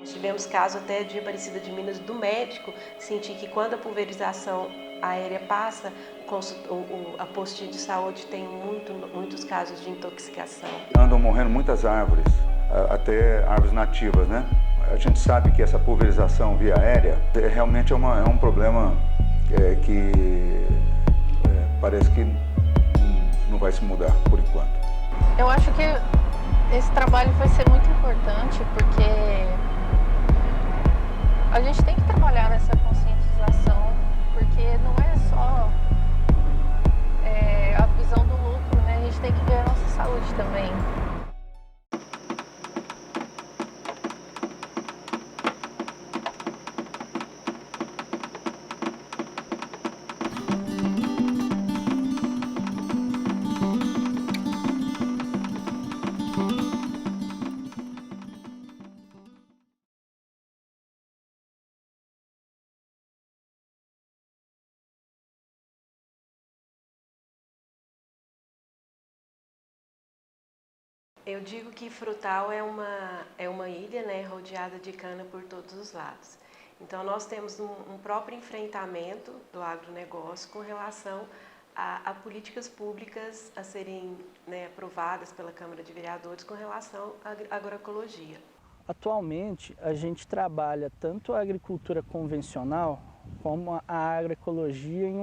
Tivemos caso até de Aparecida de Minas do médico sentir que quando a pulverização aérea passa, a postinha de saúde tem muitos casos de intoxicação. Andam morrendo muitas árvores, até árvores nativas, né? A gente sabe que essa pulverização via aérea realmente é um problema que parece que não vai se mudar por enquanto. Eu acho que esse trabalho vai ser muito importante porque a gente tem que trabalhar nessa conscientização, porque não é só a visão do lucro, né? A gente tem que ver a nossa saúde também. Eu digo que Frutal é uma ilha, né, rodeada de cana por todos os lados. Então, nós temos um próprio enfrentamento do agronegócio com relação a políticas públicas a serem, né, aprovadas pela Câmara de Vereadores com relação à agroecologia. Atualmente, a gente trabalha tanto a agricultura convencional como a agroecologia em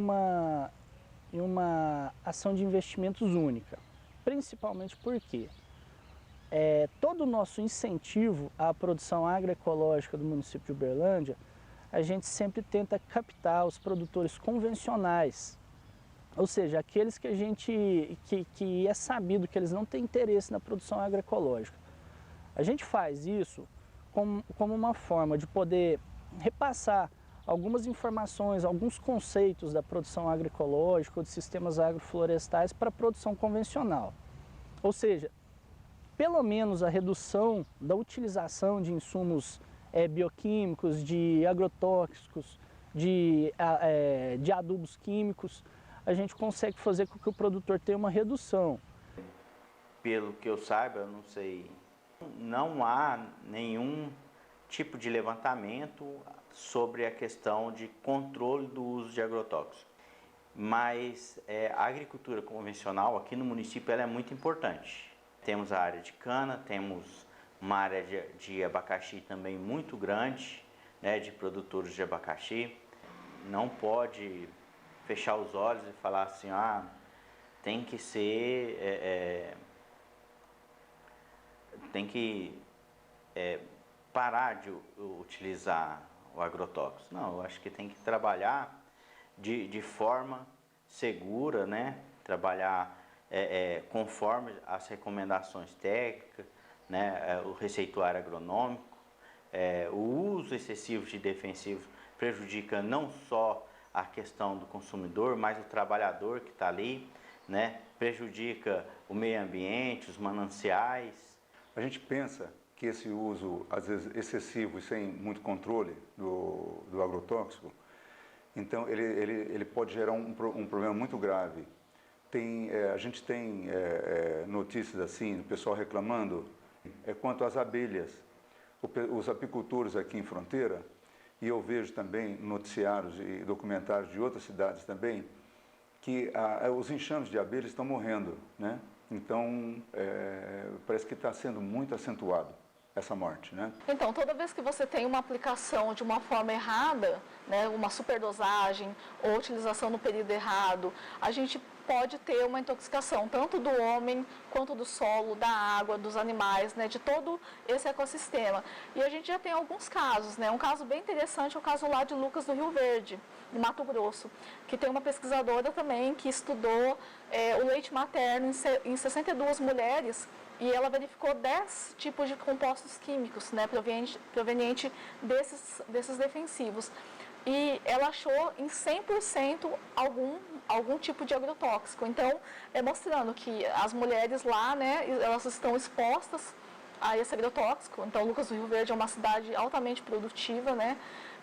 uma ação de investimentos única. Principalmente porque todo o nosso incentivo à produção agroecológica do município de Uberlândia, a gente sempre tenta captar os produtores convencionais, ou seja, aqueles que que é sabido que eles não têm interesse na produção agroecológica. A gente faz isso como uma forma de poder repassar algumas informações, alguns conceitos da produção agroecológica ou de sistemas agroflorestais para a produção convencional. Ou seja, pelo menos a redução da utilização de insumos bioquímicos, de agrotóxicos, de adubos químicos, a gente consegue fazer com que o produtor tenha uma redução. Pelo que eu saiba, eu não sei, não há nenhum tipo de levantamento sobre a questão de controle do uso de agrotóxicos. Mas a agricultura convencional aqui no município ela é muito importante. Temos a área de cana, temos uma área de abacaxi também muito grande, né, de produtores de abacaxi. Não pode fechar os olhos e falar assim, tem que ser, tem que parar de utilizar o agrotóxico. Não, eu acho que tem que trabalhar de forma segura, né, trabalhar conforme as recomendações técnicas, né, o receituário agronômico. O uso excessivo de defensivos prejudica não só a questão do consumidor, mas o trabalhador que está ali, né, prejudica o meio ambiente, os mananciais. A gente pensa que esse uso, às vezes, excessivo e sem muito controle do agrotóxico, então ele pode gerar um problema muito grave. A gente tem notícias assim, do pessoal reclamando quanto às abelhas. Os apicultores aqui em Fronteira, e eu vejo também noticiários e documentários de outras cidades também, que os enxames de abelhas estão morrendo, né? Então, parece que está sendo muito acentuado essa morte, né? Então, toda vez que você tem uma aplicação de uma forma errada, né, uma superdosagem ou utilização no período errado, a gente pode ter uma intoxicação tanto do homem quanto do solo, da água, dos animais, né, de todo esse ecossistema. E a gente já tem alguns casos, né? Um caso bem interessante é o caso lá de Lucas do Rio Verde, no Mato Grosso, que tem uma pesquisadora também que estudou o leite materno em 62 mulheres e ela verificou 10 tipos de compostos químicos, né, proveniente desses defensivos. E ela achou em 100% algum tipo de agrotóxico. Então, mostrando que as mulheres lá, né, elas estão expostas a esse agrotóxico. Então, Lucas do Rio Verde é uma cidade altamente produtiva, né,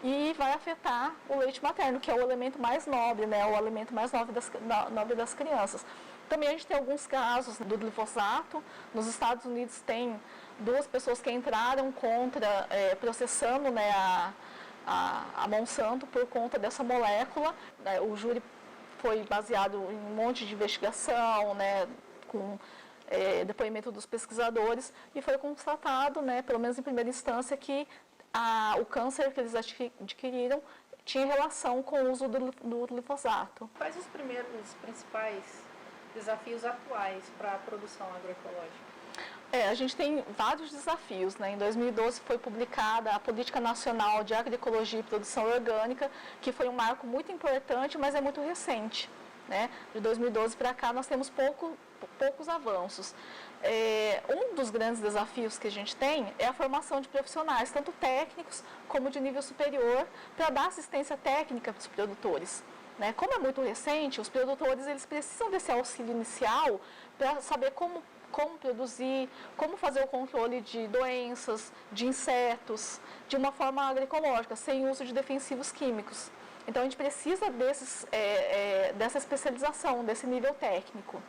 e vai afetar o leite materno, que é o elemento mais nobre, né, o alimento mais nobre das crianças. Também a gente tem alguns casos do glifosato. Nos Estados Unidos tem duas pessoas que entraram contra, processando, né, a Monsanto por conta dessa molécula. O júri foi baseado em um monte de investigação, né, com depoimento dos pesquisadores, e foi constatado, né, pelo menos em primeira instância, que o câncer que eles adquiriram tinha relação com o uso do glifosato. Quais os principais desafios atuais para a produção agroecológica? A gente tem vários desafios, né? Em 2012 foi publicada a Política Nacional de Agroecologia e Produção Orgânica, que foi um marco muito importante, mas é muito recente, né? De 2012 para cá nós temos poucos avanços. Um dos grandes desafios que a gente tem é a formação de profissionais, tanto técnicos como de nível superior, para dar assistência técnica para os produtores, né? Como é muito recente, os produtores eles precisam desse auxílio inicial para saber como produzir, como fazer o controle de doenças, de insetos, de uma forma agroecológica, sem uso de defensivos químicos. Então, a gente precisa dessa especialização, desse nível técnico.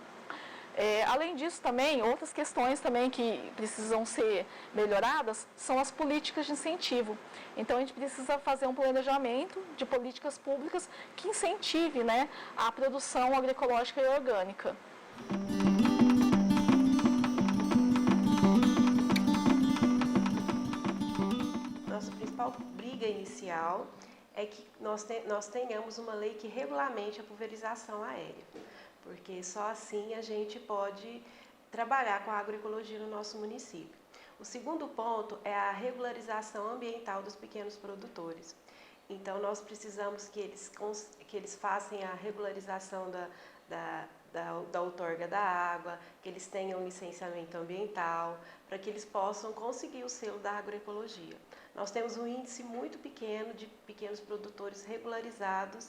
Além disso, também, outras questões também que precisam ser melhoradas são as políticas de incentivo. Então, a gente precisa fazer um planejamento de políticas públicas que incentive, né, a produção agroecológica e orgânica. A briga inicial é que nós tenhamos uma lei que regulamente a pulverização aérea, porque só assim a gente pode trabalhar com a agroecologia no nosso município. O segundo ponto é a regularização ambiental dos pequenos produtores. Então, nós precisamos que eles façam a regularização da outorga da água, que eles tenham licenciamento ambiental, para que eles possam conseguir o selo da agroecologia. Nós temos um índice muito pequeno de pequenos produtores regularizados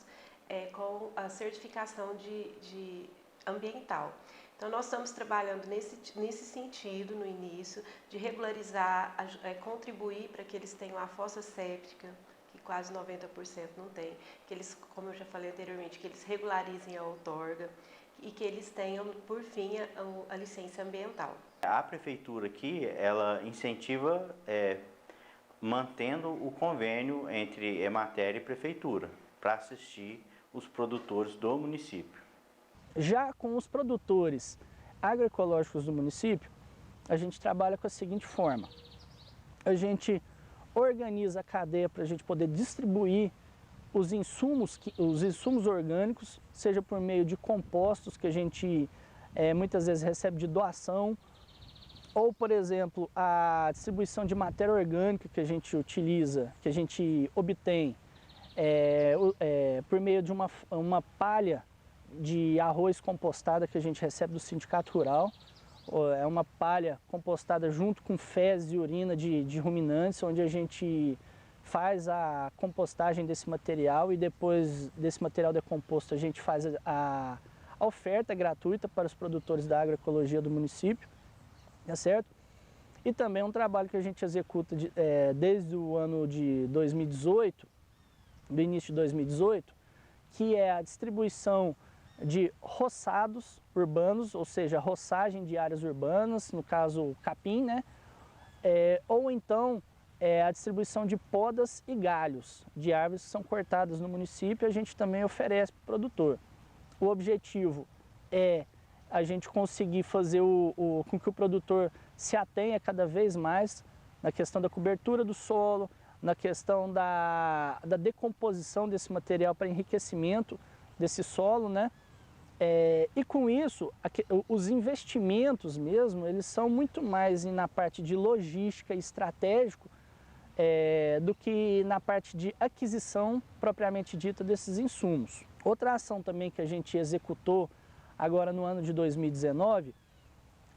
com a certificação de ambiental. Então, nós estamos trabalhando nesse sentido, no início, de regularizar, contribuir para que eles tenham a fossa séptica, que quase 90% não tem, que eles, como eu já falei anteriormente, que eles regularizem a outorga e que eles tenham, por fim, a licença ambiental. A prefeitura aqui, ela incentiva mantendo o convênio entre Emater e prefeitura para assistir os produtores do município. Já com os produtores agroecológicos do município, a gente trabalha com a seguinte forma: a gente organiza a cadeia para a gente poder distribuir os insumos orgânicos, seja por meio de compostos que a gente muitas vezes recebe de doação, ou, por exemplo, a distribuição de matéria orgânica que a gente utiliza, que a gente obtém por meio de uma palha de arroz compostada que a gente recebe do Sindicato Rural. É uma palha compostada junto com fezes e urina de ruminantes, onde a gente faz a compostagem desse material e depois desse material decomposto a gente faz a oferta gratuita para os produtores da agroecologia do município, tá certo? E também um trabalho que a gente executa desde o ano de 2018, do início de 2018, que é a distribuição de roçados urbanos, ou seja, roçagem de áreas urbanas, no caso capim, né? Ou então a distribuição de podas e galhos de árvores que são cortadas no município, a gente também oferece para o produtor. O objetivo é a gente conseguir fazer com que o produtor se atenha cada vez mais na questão da cobertura do solo, na questão da decomposição desse material para enriquecimento desse solo, né? E com isso, os investimentos mesmo, eles são muito mais na parte de logística e estratégico do que na parte de aquisição propriamente dita desses insumos. Outra ação também que a gente executou agora no ano de 2019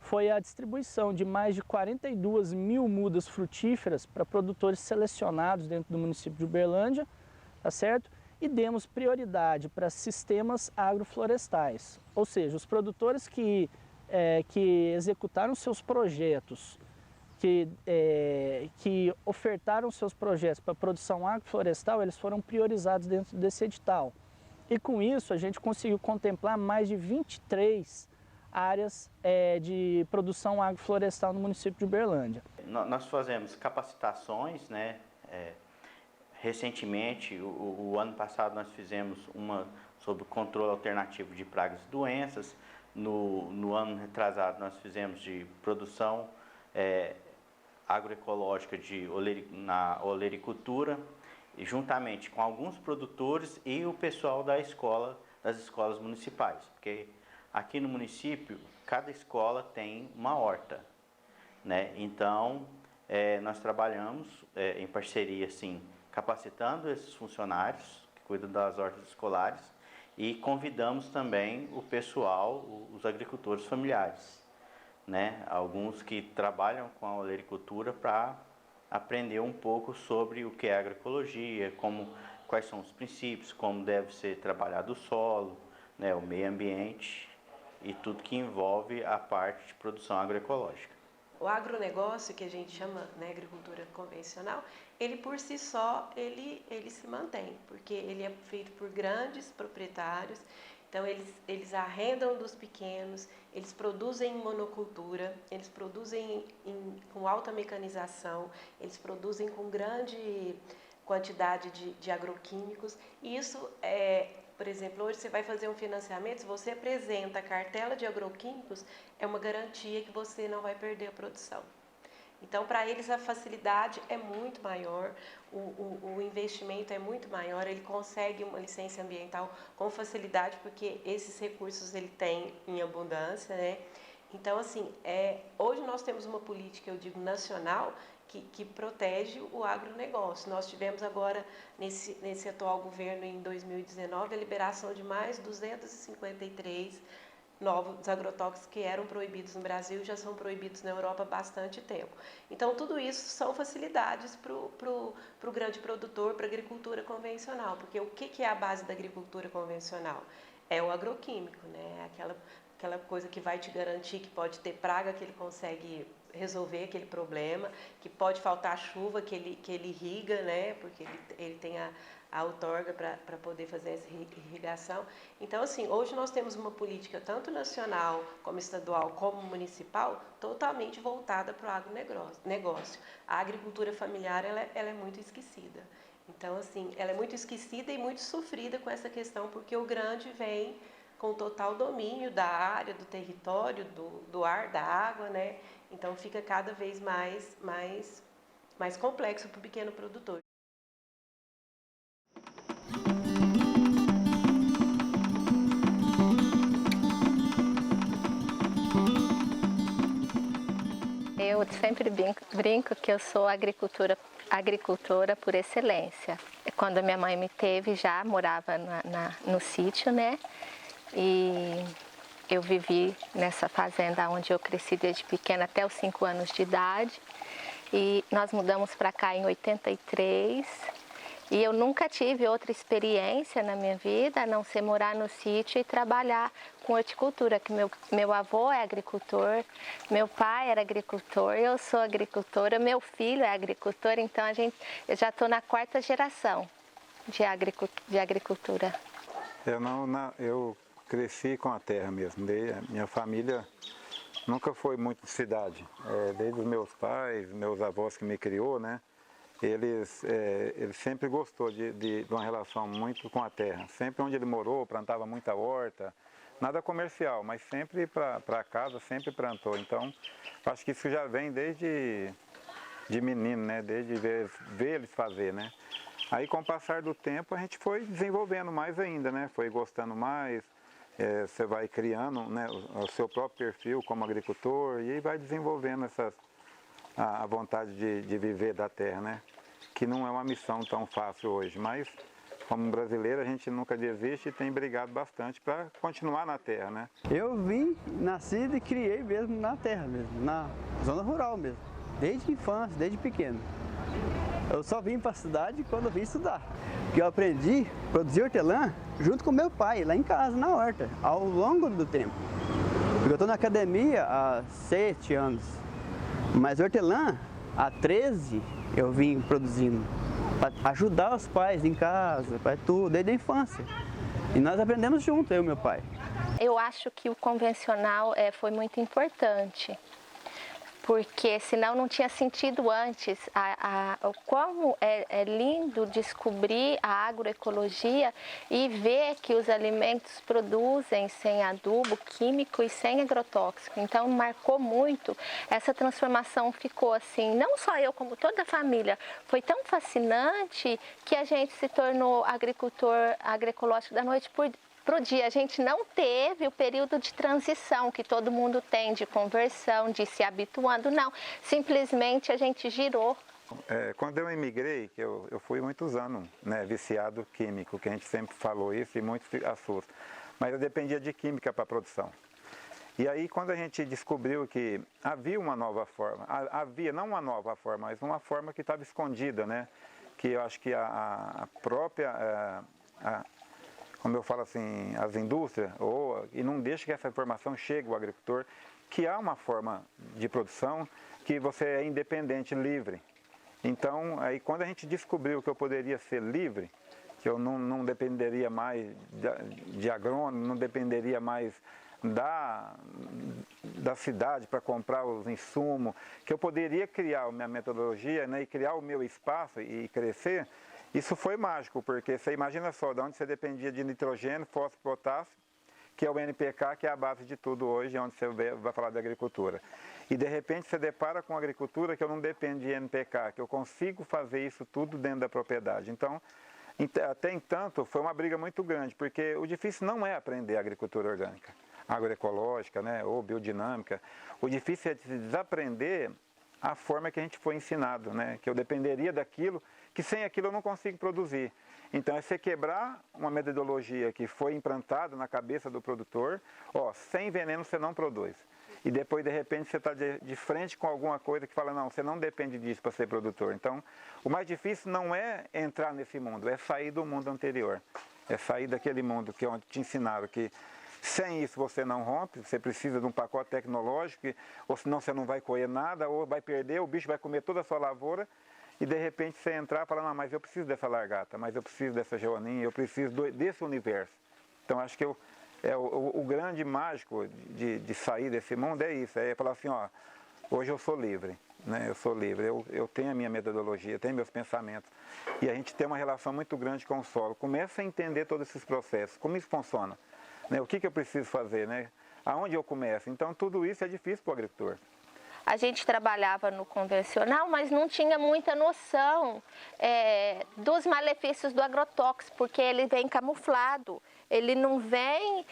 foi a distribuição de mais de 42 mil mudas frutíferas para produtores selecionados dentro do município de Uberlândia, tá certo? E demos prioridade para sistemas agroflorestais, ou seja, os produtores que executaram seus projetos, que ofertaram seus projetos para produção agroflorestal, eles foram priorizados dentro desse edital. E com isso a gente conseguiu contemplar mais de 23 áreas de produção agroflorestal no município de Uberlândia. nós fazemos capacitações, né? Recentemente, o ano passado, nós fizemos uma sobre o controle alternativo de pragas e doenças. No ano retrasado, nós fizemos de produção agroecológica na olericultura, e juntamente com alguns produtores e o pessoal das escolas municipais, porque aqui no município, cada escola tem uma horta, né? Então, nós trabalhamos em parceria, assim, capacitando esses funcionários que cuidam das hortas escolares e convidamos também o pessoal, os agricultores familiares, né? Alguns que trabalham com a olericultura para aprender um pouco sobre o que é agroecologia, quais são os princípios, como deve ser trabalhado o solo, né, o meio ambiente e tudo que envolve a parte de produção agroecológica. O agronegócio, que a gente chama, né, agricultura convencional, ele por si só, ele se mantém, porque ele é feito por grandes proprietários, então eles arrendam dos pequenos, eles produzem em monocultura, eles produzem com alta mecanização, eles produzem com grande quantidade de agroquímicos, e isso por exemplo, hoje você vai fazer um financiamento, se você apresenta a cartela de agroquímicos, é uma garantia que você não vai perder a produção. Então, para eles, a facilidade é muito maior, o investimento é muito maior, ele consegue uma licença ambiental com facilidade, porque esses recursos ele tem em abundância, né? Então, assim, hoje nós temos uma política, eu digo, nacional, que protege o agronegócio. Nós tivemos agora, nesse atual governo, em 2019, a liberação de mais 253 novos agrotóxicos que eram proibidos no Brasil, já são proibidos na Europa há bastante tempo. Então, tudo isso são facilidades para o grande produtor, para a agricultura convencional, porque o que é a base da agricultura convencional? É o agroquímico, né? Aquela coisa que vai te garantir que pode ter praga, que ele consegue resolver aquele problema, que pode faltar chuva, que ele irriga, né? Porque ele tem a outorga para poder fazer essa irrigação. Então, assim, hoje nós temos uma política tanto nacional, como estadual, como municipal, totalmente voltada para o agronegócio. A agricultura familiar, ela é muito esquecida. Então, assim, ela é muito esquecida e muito sofrida com essa questão, porque o grande vem com total domínio da área, do território, do ar, da água, né? Então, fica cada vez mais complexo para o pequeno produtor. Eu sempre brinco que eu sou agricultora por excelência. Quando a minha mãe me teve, já morava no sítio, né? E eu vivi nessa fazenda onde eu cresci desde pequena até os 5 anos de idade. E nós mudamos para cá em 83. E eu nunca tive outra experiência na minha vida, a não ser morar no sítio e trabalhar com horticultura, que meu avô é agricultor, meu pai era agricultor, eu sou agricultora, meu filho é agricultor, então eu já estou na 4ª geração de agricultura. Eu cresci com a terra mesmo, minha família nunca foi muito de cidade, desde os meus pais, meus avós que me criou, né? Ele sempre gostou de uma relação muito com a terra. Sempre onde ele morou, plantava muita horta, nada comercial, mas sempre para casa, sempre plantou. Então, acho que isso já vem desde de menino, né? Desde ver eles fazer, né? Aí, com o passar do tempo, a gente foi desenvolvendo mais ainda, né? Foi gostando mais, você vai criando, né, o seu próprio perfil como agricultor e aí vai desenvolvendo a vontade de viver da terra, né? Que não é uma missão tão fácil hoje, mas como brasileiro a gente nunca desiste e tem brigado bastante para continuar na terra, né? Eu nascido e criei mesmo na terra mesmo, na zona rural mesmo, desde infância, desde pequeno. Eu só vim para a cidade quando eu vim estudar, porque eu aprendi a produzir hortelã junto com meu pai, lá em casa, na horta, ao longo do tempo. Porque eu estou na academia há 7 anos. Mas hortelã, há 13, eu vim produzindo para ajudar os pais em casa, para tudo, desde a infância. E nós aprendemos junto, eu e meu pai. Eu acho que o convencional foi muito importante, porque senão não tinha sentido antes. Como é lindo descobrir a agroecologia e ver que os alimentos produzem sem adubo químico e sem agrotóxico. Então marcou muito, essa transformação ficou assim, não só eu como toda a família, foi tão fascinante que a gente se tornou agricultor agroecológico da noite para o dia. A gente não teve o período de transição que todo mundo tem, de conversão, de se habituando, não. Simplesmente a gente girou. Quando eu emigrei, que eu fui muitos anos, né, viciado químico, que a gente sempre falou isso e muitos assustam. Mas eu dependia de química para a produção. E aí quando a gente descobriu que havia uma nova forma, havia não uma nova forma, mas uma forma que estava escondida, né? Que eu acho que a própria... como eu falo assim, as indústrias, e não deixa que essa informação chegue ao agricultor, que há uma forma de produção que você é independente, livre. Então, aí quando a gente descobriu que eu poderia ser livre, que eu não dependeria mais de agrônomo, não dependeria mais da cidade para comprar os insumos, que eu poderia criar a minha metodologia, né, e criar o meu espaço e crescer. Isso foi mágico, porque você imagina só, de onde você dependia de nitrogênio, fósforo, potássio, que é o NPK, que é a base de tudo hoje, onde você vai falar de agricultura. E de repente você depara com agricultura que eu não dependo de NPK, que eu consigo fazer isso tudo dentro da propriedade. Então, até entanto, foi uma briga muito grande, porque o difícil não é aprender agricultura orgânica, agroecológica, né, ou biodinâmica. O difícil é desaprender a forma que a gente foi ensinado, né, que eu dependeria daquilo, que sem aquilo eu não consigo produzir. Então é você quebrar uma metodologia que foi implantada na cabeça do produtor, sem veneno você não produz. E depois de repente você está de frente com alguma coisa que fala, não, você não depende disso para ser produtor. Então o mais difícil não é entrar nesse mundo, é sair do mundo anterior. É sair daquele mundo que onde te ensinaram que sem isso você não rompe, você precisa de um pacote tecnológico, ou senão você não vai colher nada, ou vai perder, o bicho vai comer toda a sua lavoura. E de repente você entrar e falar, não, mas eu preciso dessa largata, mas eu preciso dessa joaninha, eu preciso desse universo. Então acho que o grande mágico de sair desse mundo é isso, é falar assim, hoje eu sou livre, né? Eu sou livre, eu tenho a minha metodologia, eu tenho meus pensamentos. E a gente tem uma relação muito grande com o solo. Começa a entender todos esses processos, como isso funciona, né? O que eu preciso fazer, né? Aonde eu começo? Então tudo isso é difícil para o agricultor. A gente trabalhava no convencional, mas não tinha muita noção dos malefícios do agrotóxico, porque ele vem camuflado. Ele não vem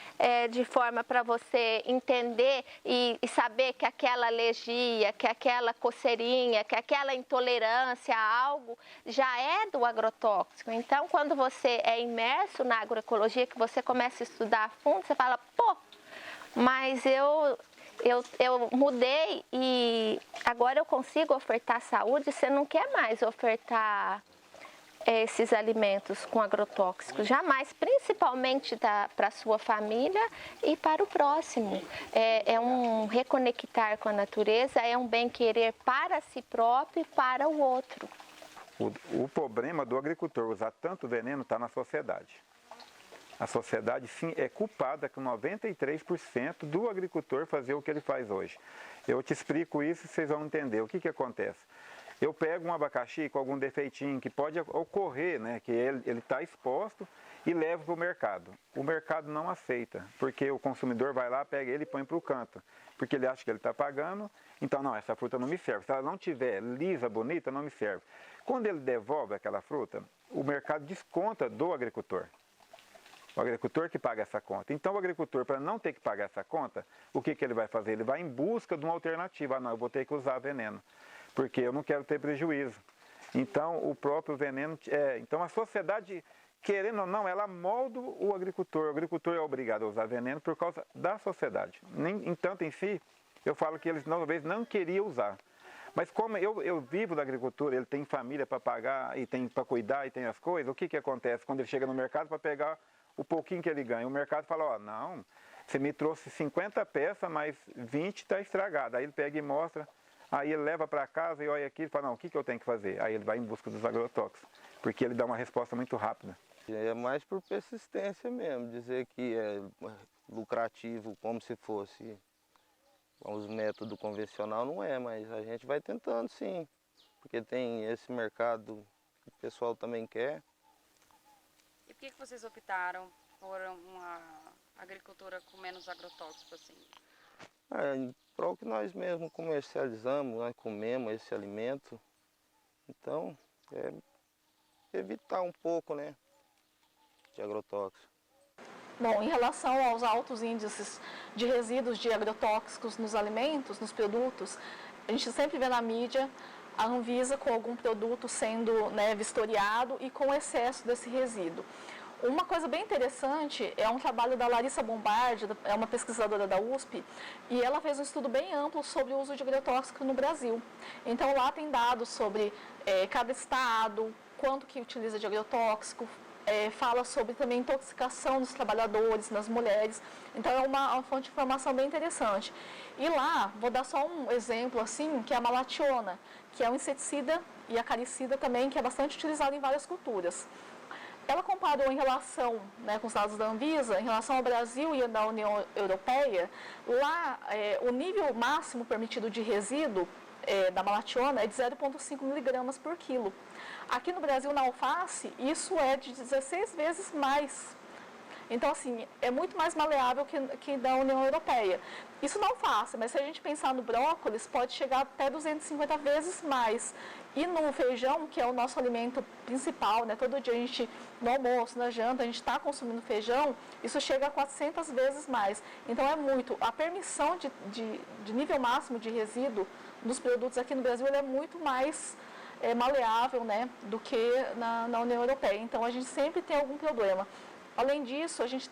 de forma para você entender e saber que aquela alergia, que aquela coceirinha, que aquela intolerância a algo já é do agrotóxico. Então, quando você é imerso na agroecologia, que você começa a estudar a fundo, você fala, pô, mas eu mudei e agora eu consigo ofertar saúde, você não quer mais ofertar esses alimentos com agrotóxicos, jamais, principalmente para a sua família e para o próximo. É um reconectar com a natureza, é um bem-querer para si próprio e para o outro. O problema do agricultor usar tanto veneno está na sociedade. A sociedade, sim, é culpada com 93% do agricultor fazer o que ele faz hoje. Eu te explico isso e vocês vão entender. O que acontece? Eu pego um abacaxi com algum defeitinho que pode ocorrer, né, que ele está exposto e levo para o mercado. O mercado não aceita, porque o consumidor vai lá, pega ele e põe para o canto, porque ele acha que ele está pagando, então não, essa fruta não me serve. Se ela não tiver lisa, bonita, não me serve. Quando ele devolve aquela fruta, o mercado desconta do agricultor. O agricultor que paga essa conta. Então o agricultor, para não ter que pagar essa conta, o que ele vai fazer? Ele vai em busca de uma alternativa. Não, eu vou ter que usar veneno, porque eu não quero ter prejuízo. Então o próprio veneno... então a sociedade, querendo ou não, ela molda o agricultor. O agricultor é obrigado a usar veneno por causa da sociedade. Entanto, em si, eu falo que eles talvez não queriam usar. Mas como eu vivo da agricultura, ele tem família para pagar, e tem para cuidar, e tem as coisas, o que acontece quando ele chega no mercado para pegar o pouquinho que ele ganha? O mercado fala, não, você me trouxe 50 peças, mas 20 está estragada. Aí ele pega e mostra, aí ele leva para casa e olha aqui e fala, não, o que eu tenho que fazer? Aí ele vai em busca dos agrotóxicos, porque ele dá uma resposta muito rápida. É mais por persistência mesmo, dizer que é lucrativo como se fosse os métodos convencionais não é, mas a gente vai tentando sim, porque tem esse mercado que o pessoal também quer. E por que vocês optaram por uma agricultura com menos agrotóxico assim? Para o que nós mesmos comercializamos, nós comemos esse alimento, então evitar um pouco, né, de agrotóxico. Bom, em relação aos altos índices de resíduos de agrotóxicos nos alimentos, nos produtos, a gente sempre vê na mídia a Anvisa com algum produto sendo, né, vistoriado e com excesso desse resíduo. Uma coisa bem interessante é um trabalho da Larissa Bombardi, é uma pesquisadora da USP, e ela fez um estudo bem amplo sobre o uso de agrotóxico no Brasil. Então lá tem dados sobre cada estado, quanto que utiliza de agrotóxico, fala sobre também intoxicação dos trabalhadores, nas mulheres. Então é uma fonte de informação bem interessante. E lá, vou dar só um exemplo assim, que é a malationa, que é um inseticida e acaricida também, que é bastante utilizado em várias culturas. Ela comparou em relação, né, com os dados da Anvisa, em relação ao Brasil e da União Europeia, lá o nível máximo permitido de resíduo da malationa é de 0,5 miligramas por quilo. Aqui no Brasil, na alface, isso é de 16 vezes mais. Então, assim, é muito mais maleável que da União Europeia. Isso na alface, mas se a gente pensar no brócolis, pode chegar até 250 vezes mais. E no feijão, que é o nosso alimento principal, né? Todo dia a gente, no almoço, na janta, a gente está consumindo feijão, isso chega a 400 vezes mais. Então é muito. A permissão de nível máximo de resíduo dos produtos aqui no Brasil é muito mais maleável, né, do que na União Europeia. Então a gente sempre tem algum problema. Além disso, a gente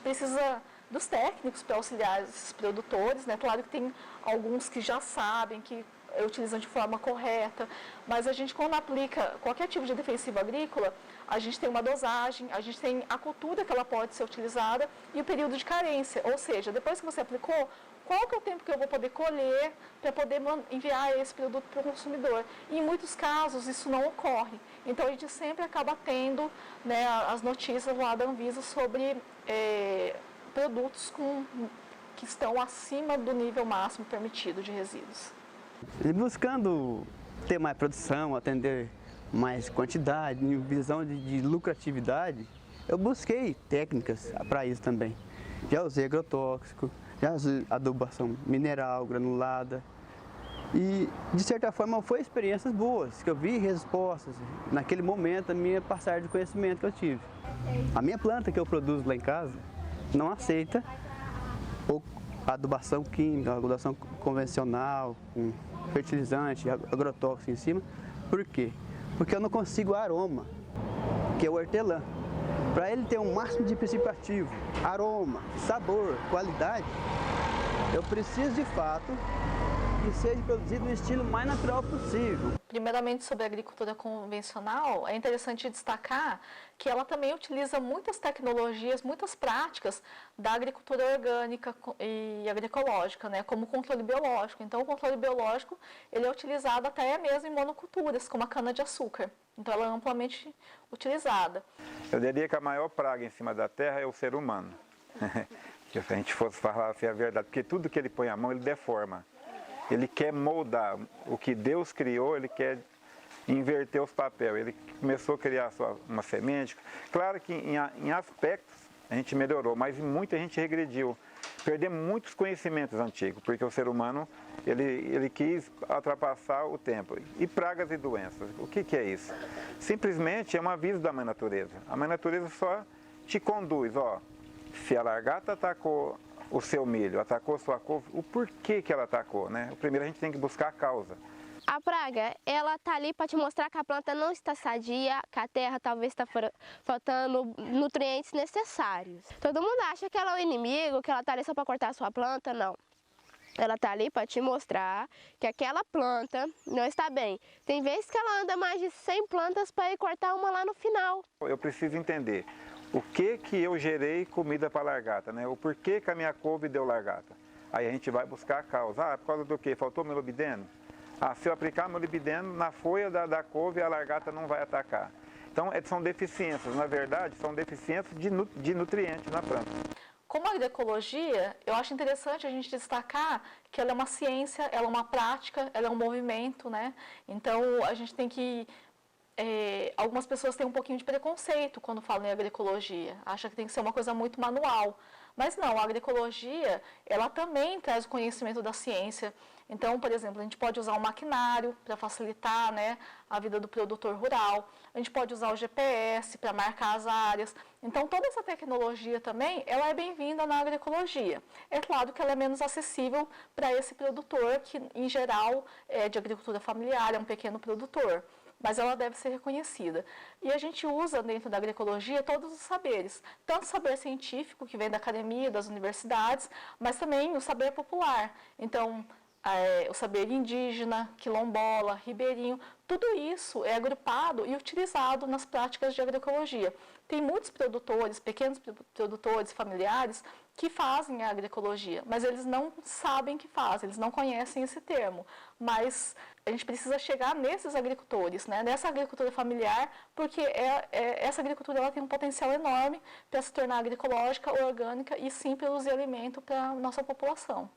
precisa dos técnicos para auxiliar esses produtores, né? Claro que tem alguns que já sabem, que utilizam de forma correta, mas a gente, quando aplica qualquer tipo de defensivo agrícola, a gente tem uma dosagem, a gente tem a cultura que ela pode ser utilizada e o período de carência, ou seja, depois que você aplicou, qual que é o tempo que eu vou poder colher para poder enviar esse produto para o consumidor? E em muitos casos isso não ocorre. Então a gente sempre acaba tendo, né, as notícias lá da Anvisa sobre produtos que estão acima do nível máximo permitido de resíduos. Buscando ter mais produção, atender mais quantidade, em visão de lucratividade, eu busquei técnicas para isso também. Já usei agrotóxico, já usei adubação mineral, granulada. E, de certa forma, foi experiências boas, que eu vi respostas naquele momento, a minha passagem de conhecimento que eu tive. A minha planta que eu produzo lá em casa não aceita adubação química, adubação convencional, com fertilizante, agrotóxico em cima. Por quê? Porque eu não consigo aroma, que é o hortelã. Para ele ter um máximo de princípio ativo, aroma, sabor, qualidade, eu preciso de fato que seja produzido no estilo mais natural possível. Primeiramente, sobre a agricultura convencional, é interessante destacar que ela também utiliza muitas tecnologias, muitas práticas da agricultura orgânica e agroecológica, né, como o controle biológico. Então, o controle biológico ele é utilizado até mesmo em monoculturas, como a cana-de-açúcar. Então, ela é amplamente utilizada. Eu diria que a maior praga em cima da terra é o ser humano. Se a gente fosse falar assim a verdade, porque tudo que ele põe a mão, ele deforma. Ele quer moldar o que Deus criou, ele quer inverter os papéis. Ele começou a criar uma semente. Claro que em aspectos a gente melhorou, mas em muito a gente regrediu. Perdemos muitos conhecimentos antigos, porque o ser humano ele quis ultrapassar o tempo. E pragas e doenças, o que é isso? Simplesmente é um aviso da mãe natureza. A mãe natureza só te conduz, ó, se a lagarta atacou o seu milho, atacou sua couve, o porquê que ela atacou, né? Primeiro a gente tem que buscar a causa. A praga, ela tá ali para te mostrar que a planta não está sadia, que a terra talvez está faltando nutrientes necessários. Todo mundo acha que ela é o inimigo, que ela tá ali só para cortar a sua planta, não. Ela tá ali para te mostrar que aquela planta não está bem. Tem vezes que ela anda mais de 100 plantas para ir cortar uma lá no final. Eu preciso entender o que eu gerei comida para largata, né? O porquê que a minha couve deu largata. Aí a gente vai buscar a causa. Ah, por causa do quê? Faltou molibdeno? Ah, se eu aplicar molibdeno na folha da couve, a largata não vai atacar. Então, são deficiências. Na verdade, são deficiências de nutrientes na planta. Como a agroecologia, eu acho interessante a gente destacar que ela é uma ciência, ela é uma prática, ela é um movimento, né? Então, a gente tem que... algumas pessoas têm um pouquinho de preconceito quando falam em agroecologia, acham que tem que ser uma coisa muito manual. Mas não, a agroecologia, ela também traz o conhecimento da ciência. Então, por exemplo, a gente pode usar o maquinário para facilitar, né, a vida do produtor rural. A gente pode usar o GPS para marcar as áreas. Então, toda essa tecnologia também, ela é bem-vinda na agroecologia. É claro que ela é menos acessível para esse produtor que, em geral, é de agricultura familiar, é um pequeno produtor. Mas ela deve ser reconhecida. E a gente usa dentro da agroecologia todos os saberes, tanto o saber científico, que vem da academia, das universidades, mas também o saber popular. Então, o saber indígena, quilombola, ribeirinho, tudo isso é agrupado e utilizado nas práticas de agroecologia. Tem muitos produtores, pequenos produtores familiares, que fazem a agroecologia, mas eles não sabem que fazem, eles não conhecem esse termo. Mas a gente precisa chegar nesses agricultores, né? Nessa agricultura familiar, porque essa agricultura ela tem um potencial enorme para se tornar agroecológica, orgânica e sim produzir alimento para a nossa população.